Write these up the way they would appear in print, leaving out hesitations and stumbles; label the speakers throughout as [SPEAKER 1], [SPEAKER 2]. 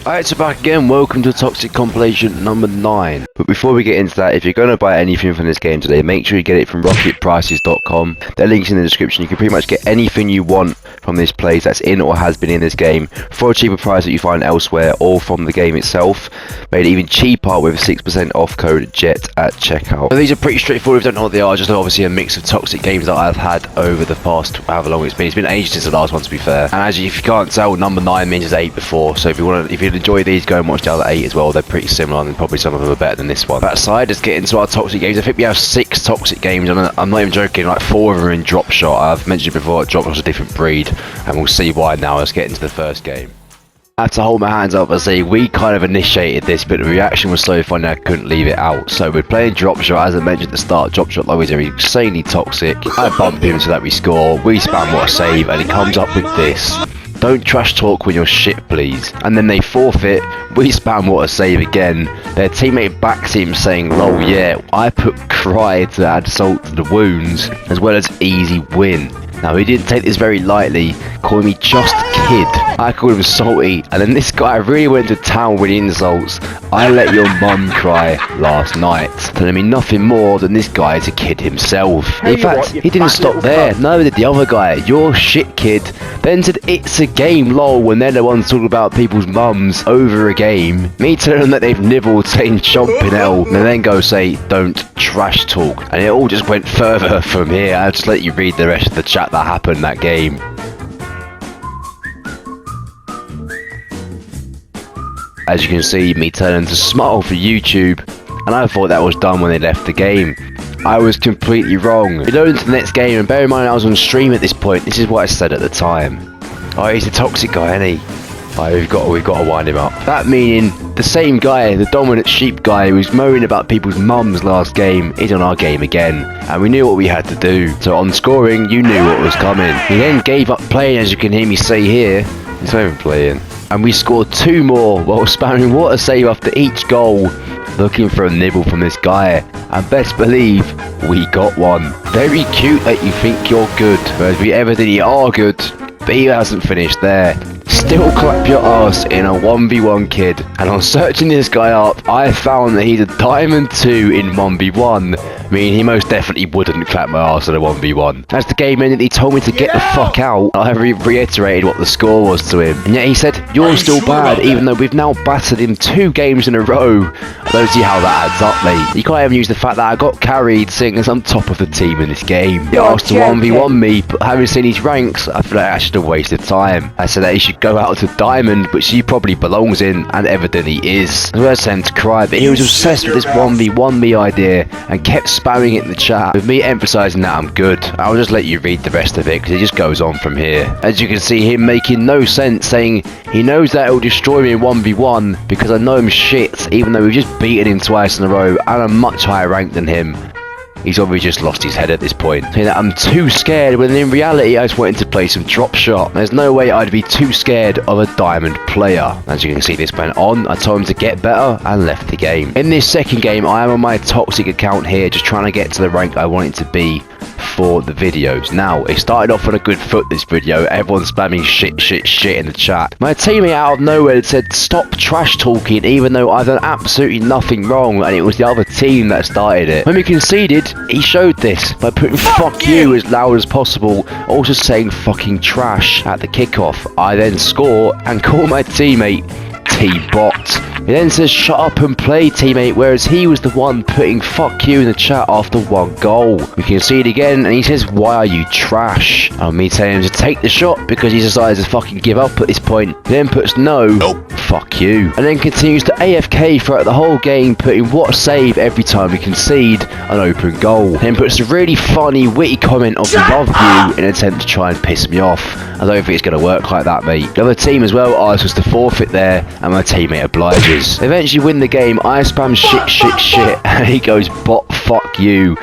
[SPEAKER 1] Alright, so back again, welcome to Toxic Compilation number 9. But before we get into that, if you're going to buy anything from this game today, make sure you get it from rocketprices.com. Their link's in the description. You can pretty much get anything you want from this place that's in or has been in this game for a cheaper price that you find elsewhere or from the game itself. Made it even cheaper with a 6% off code JET at checkout. So these are pretty straightforward. If you don't know what they are, just obviously a mix of toxic games that I've had over the past however long it's been. It's been ages since the last one, to be fair. And as if you can't tell, number 9 means there's 8 before. So if you enjoy these, go and watch the other 8 as well. They're pretty similar, and probably some of them are better than this one. That aside, let's get into our toxic games. I think we have 6 toxic games, and I'm not even joking, like 4 of them are in drop shot. I've mentioned before, drop shot's a different breed, and we'll see why now. Let's get into the first game. I have to hold my hands up and say we kind of initiated this, but the reaction was so funny I couldn't leave it out. So we're playing drop shot, as I mentioned at the start. Drop shot always are insanely toxic. I bump him so that we score. We spam what a save, and he comes up with this: "Don't trash talk when you're shit, please." And then they forfeit. We spam what a save again. Their teammate backs him saying, "Lol, yeah, I put cry to add salt to the wounds, as well as easy win." Now, he didn't take this very lightly, calling me just kid. I called him salty, and then this guy really went to town with insults. "I let your mum cry last night," telling me nothing more than this guy is a kid himself. In fact, he didn't stop there. No, did the other guy. "You're shit, kid." Then said, "It's a game, lol," when they're the ones talking about people's mums over a game. Me telling them that they've nibbled, saying chomping L, and then go say, "Don't trash talk." And it all just went further from here. I'll just let you read the rest of the chat that happened that game. As you can see, me turning to smile for YouTube, and I thought that was done when they left the game. I was completely wrong. We go into the next game, and bear in mind I was on stream at this point. This is what I said at the time. "Oh, he's a toxic guy, isn't he? Oh, we've got to wind him up." That meaning the same guy, the dominant sheep guy who was moaning about people's mums last game, is on our game again. And we knew what we had to do. So on scoring, you knew what was coming. He then gave up playing, as you can hear me say here. He's not even playing. And we scored 2 more while spamming what a save after each goal, looking for a nibble from this guy. And best believe, we got one. Very cute that you think you're good, whereas we evidently are good, but he hasn't finished there. Still clap your ass in a 1v1, kid. And on searching this guy up, I found that he's a diamond 2 in 1v1. Meaning he most definitely wouldn't clap my ass in a 1v1. As the game ended, he told me to get the fuck out. I reiterated what the score was to him. And yet he said, "You're still bad," even though we've now battered him 2 games in a row. I don't see how that adds up, mate. You can't even use the fact that I got carried, seeing as I'm top of the team in this game. He asked to 1v1 me, but having seen his ranks, I feel like I should have wasted time. I said that he should go out to diamond, which he probably belongs in, and evidently is. As well as saying to cry, but he was obsessed with this 1v1 me idea, and kept spamming it in the chat, with me emphasising that I'm good. I'll just let you read the rest of it, because it just goes on from here. As you can see, him making no sense, saying he knows that it'll destroy me in 1v1, because I know him shit, even though we've just beaten him twice in a row, and I'm much higher ranked than him. He's obviously just lost his head at this point. Saying that I'm too scared, when in reality I just wanted to play some drop shot. There's no way I'd be too scared of a diamond player. As you can see, this went on. I told him to get better and left the game. In this second game, I am on my toxic account here, just trying to get to the rank I want it to be for the videos. Now, it started off on a good foot, this video. Everyone's spamming shit in the chat. My teammate out of nowhere said, "Stop trash talking," even though I've done absolutely nothing wrong, and it was the other team that started it. When we conceded, he showed this by putting "fuck you" as loud as possible, also saying "fucking trash" at the kickoff. I then score and call my teammate T-Bot. He then says, "Shut up and play, teammate," whereas he was the one putting "fuck you" in the chat after 1 goal. We concede again, and he says, "Why are you trash?" And me telling him to take the shot because he decides to fucking give up at this point. He then puts "no, fuck you," and then continues to AFK throughout the whole game, putting "what a save" every time we concede an open goal. Then puts a really funny, witty comment of "love you" in an attempt to try and piss me off. I don't think it's going to work like that, mate. The other team as well asks us to forfeit there, and my teammate obliges. They eventually win the game. I spam shit, and he goes, "Bot, fuck you."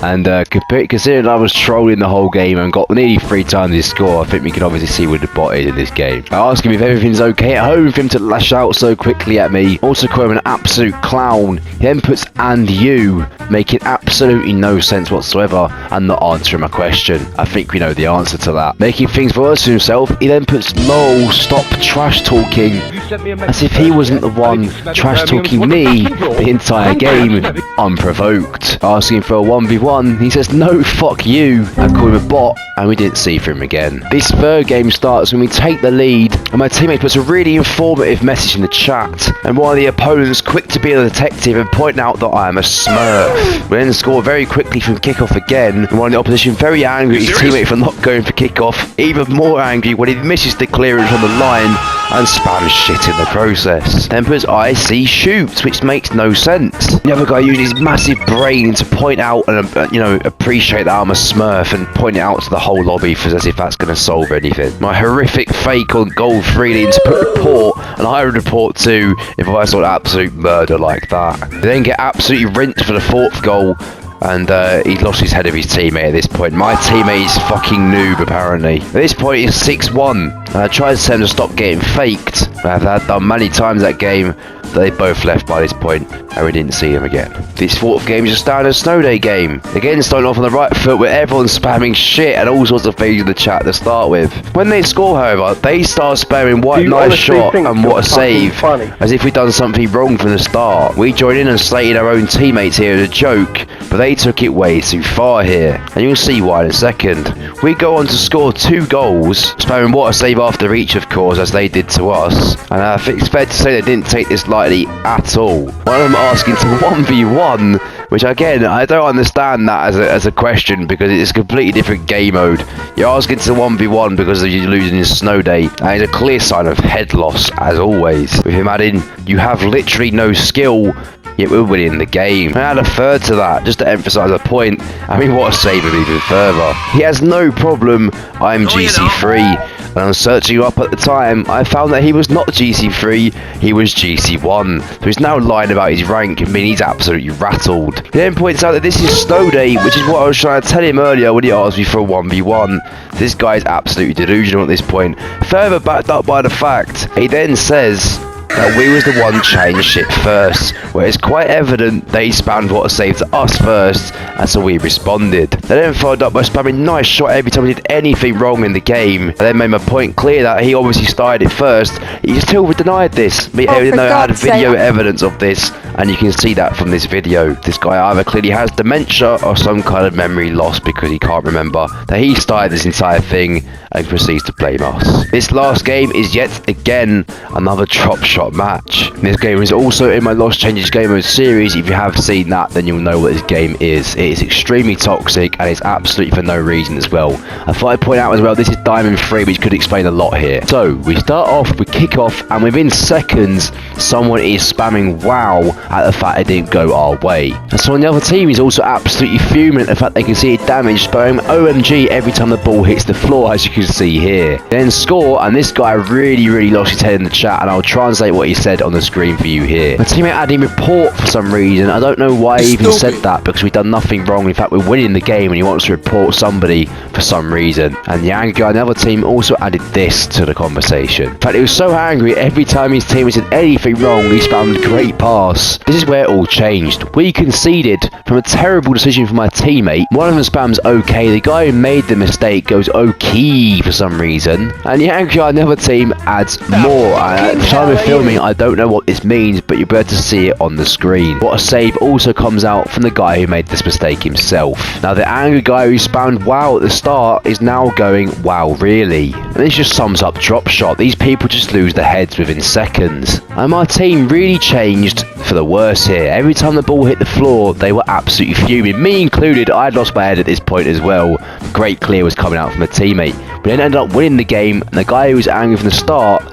[SPEAKER 1] And considering I was trolling the whole game and got nearly 3 times his score, I think we can obviously see where the bot is in this game. I ask him if everything's okay at home for him to lash out so quickly at me. Also call him an absolute clown. He then puts "and you," making absolutely no sense whatsoever and not answering my question. I think we know the answer to that. Making things worse for himself, he then puts "lol, stop trash talking," as if he wasn't the one trash-talking me the entire game, unprovoked. Asking for a 1v1, he says no, fuck you, and called him a bot, and we didn't see from him again. This third game starts when we take the lead, and my teammate puts a really informative message in the chat, and one of the opponents quick to be a detective and point out that I am a smurf. We then score very quickly from kickoff again, and one of the opposition very angry at his teammate for not going for kickoff, even more angry when he misses the clearance on the line and spams shit in the process. Then puts IC shoots, which makes no sense. The other guy uses his massive brain to point out and appreciate that I'm a smurf and point it out to the whole lobby as if that's going to solve anything. My horrific fake on goal 3 leading to put report, and I would report too if I saw absolute murder like that. They then get absolutely rinsed for the 4th goal, and he lost his head of his teammate at this point. My teammate is fucking noob apparently. At this point it's 6-1. I tried to tell him to stop getting faked. I've had done many times that game. They both left by this point, and we didn't see him again. This 4th game is a standard snow day game. Again, starting off on the right foot with everyone spamming shit and all sorts of things in the chat to start with. When they score, however, they start spamming what a nice shot and what a save, as if we'd done something wrong from the start. We joined in and slated our own teammates here as a joke, but they took it way too far here, and you'll see why in a second. We go on to score 2 goals, spamming what a save after each, of course, as they did to us, and I think it's fair to say they didn't take this lightly at all. One of them asking to 1v1, which again, I don't understand that as a question, because it's a completely different game mode. You're asking to 1v1 because you're losing in snow day, and it's a clear sign of head loss as always. With him adding, you have literally no skill, yet we're winning the game. I add a third to that, just to emphasise a point. I mean, what a save of even further. He has no problem, I'm GC3. And I'm searching you up at the time, I found that he was not GC3, he was GC1. So he's now lying about his rank, and he's absolutely rattled. He then points out that this is snow day, which is what I was trying to tell him earlier when he asked me for a 1v1. This guy is absolutely delusional at this point. Further backed up by the fact, he then says that we was the one chatting shit first, where it's quite evident that he spammed what a save to us first, and so we responded. They then followed up by spamming nice shot every time we did anything wrong in the game. I then made my point clear that he obviously started it first. He still denied this, even though I had video evidence of this, and you can see that from this video. This guy either clearly has dementia or some kind of memory loss, because he can't remember that he started this entire thing and proceeds to blame us. This last game is yet again another drop shot match. This game is also in my Lost Changes game mode series. If you have seen that, then you'll know what this game is. It is extremely toxic, and it's absolutely for no reason as well. I thought I'd point out as well, this is Diamond 3, which could explain a lot here. So we start off, we kick off, and within seconds someone is spamming wow at the fact it didn't go our way. And so on the other team is also absolutely fuming at the fact they can see it damage, spamming OMG every time the ball hits the floor, as you can see here. Then score, and this guy really lost his head in the chat, and I'll translate what he said on the screen for you here. My teammate adding report for some reason. I don't know why he even said that, because we've done nothing wrong. In fact, we're winning the game, and he wants to report somebody for some reason. And the angry guy on the other team also added this to the conversation. In fact, he was so angry every time his teammate said anything wrong, he spammed great pass. This is where it all changed. We conceded from a terrible decision from my teammate. One of them spams okay. The guy who made the mistake goes okay for some reason, and the angry guy on the other team adds more. At the time of filming, I don't know what this means, but you'll be able to see it on the screen. What a save also comes out from the guy who made this mistake himself. Now the angry guy who spammed wow at the start is now going wow really, and this just sums up drop shot. These people just lose their heads within seconds, and my team really changed for the worse here. Every time the ball hit the floor, they were absolutely fuming, me included. I'd lost my head at this point as well. Great clear was coming out from a teammate. We then ended up winning the game, and the guy who was angry from the start,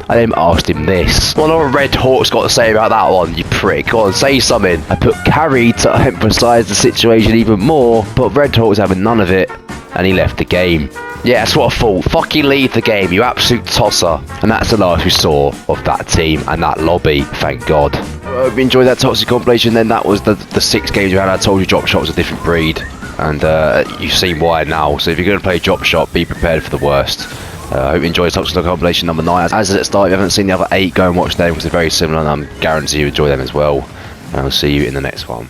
[SPEAKER 1] I then asked him this. What have Red Hawk's got to say about that one, you prick? Go on, say something. I put carry to emphasise the situation even more, but Red Hawk's having none of it, and he left the game. Yeah, that's what I thought. Fucking leave the game, you absolute tosser. And that's the last we saw of that team and that lobby, thank God. I hope you enjoyed that toxic compilation. Then that was the 6 games we had. I told you drop shot was a different breed, and you've seen why now. So if you're going to play drop shot, be prepared for the worst. I hope you enjoyed Toxic compilation number 9. As at the start, if you haven't seen the other 8, go and watch them because they're very similar, and I guarantee you enjoy them as well. And I'll see you in the next one.